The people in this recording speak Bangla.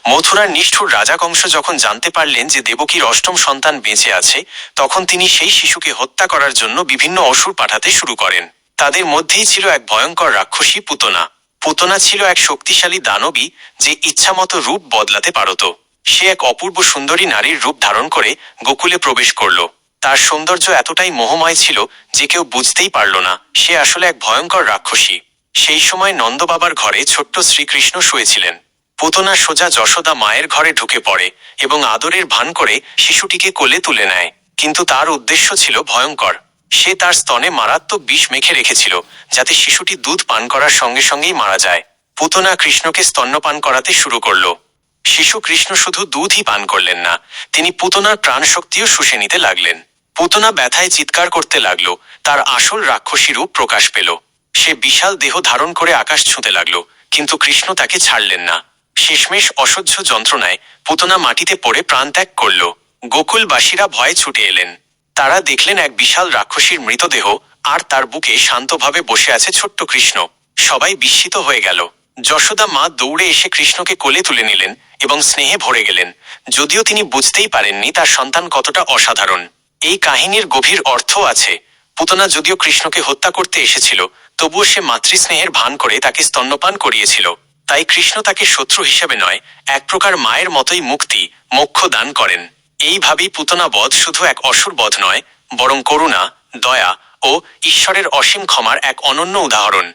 মথুরার নিষ্ঠুর রাজা কংস যখন জানতে পারলেন যে দেবকীর অষ্টম সন্তান বেঁচে আছে, তখন তিনি সেই শিশুকে হত্যা করার জন্য বিভিন্ন অসুর পাঠাতে শুরু করেন। তাদের মধ্যেই ছিল এক ভয়ঙ্কর রাক্ষসী পুতনা। পুতনা ছিল এক শক্তিশালী দানবী যে ইচ্ছামতো রূপ বদলাতে পারত। সে এক অপূর্ব সুন্দরী নারীর রূপ ধারণ করে গোকুলে প্রবেশ করল। তার সৌন্দর্য এতটাই মোহময় ছিল যে কেউ বুঝতেই পারল না সে আসলে এক ভয়ঙ্কর রাক্ষসী। সেই সময় নন্দবাবার ঘরে ছোট্ট শ্রীকৃষ্ণ শুয়েছিলেন। পুতনা সোজা যশোদা মায়ের ঘরে ঢুকে পড়ে এবং আদরের ভান করে শিশুটিকে কোলে তুলে নেয়। কিন্তু তার উদ্দেশ্য ছিল ভয়ঙ্কর। সে তার স্তনে মারাত্মক বিষ মেখে রেখেছিল যাতে শিশুটি দুধ পান করার সঙ্গে সঙ্গেই মারা যায়। পুতনা কৃষ্ণকে স্তন্যপান করাতে শুরু করল। শিশু কৃষ্ণ শুধু দুধই পান করলেন না, তিনি পুতনার প্রাণ শক্তিও শুষে নিতে লাগলেন। পুতনা ব্যথায় চিৎকার করতে লাগলো, তার আসল রাক্ষসী রূপ প্রকাশ পেল। সে বিশাল দেহ ধারণ করে আকাশ ছুঁতে লাগলো, কিন্তু কৃষ্ণ তাকে ছাড়লেন না। শেষমেশ অসহ্য যন্ত্রণায় পুতনা মাটিতে পড়ে প্রাণত্যাগ করল। গোকুলবাসীরা ভয়ে ছুটে এলেন। তারা দেখলেন এক বিশাল রাক্ষসীর মৃতদেহ, আর তার বুকে শান্তভাবে বসে আছে ছোট্ট কৃষ্ণ। সবাই বিস্মিত হয়ে গেল। যশোদা মা দৌড়ে এসে কৃষ্ণকে কোলে তুলে নিলেন এবং স্নেহে ভরে গেলেন, যদিও তিনি বুঝতেই পারেননি তার সন্তান কতটা অসাধারণ। এই কাহিনীর গভীর অর্থ আছে। পুতনা যদিও কৃষ্ণকে হত্যা করতে এসেছিল, তবুও সে মাতৃস্নেহের ভান করে তাকে স্তন্যপান করিয়েছিল। তাই কৃষ্ণ তাকে শত্রু হিসেবে নয়, এক প্রকার মায়ের মতোই মুক্তি, মোক্ষ দান করেন। এইভাবেই পুতনা বধ শুধু এক অসুর বধ নয়, বরং করুণা, দয়া ও ঈশ্বরের অসীম ক্ষমার এক অনন্য উদাহরণ।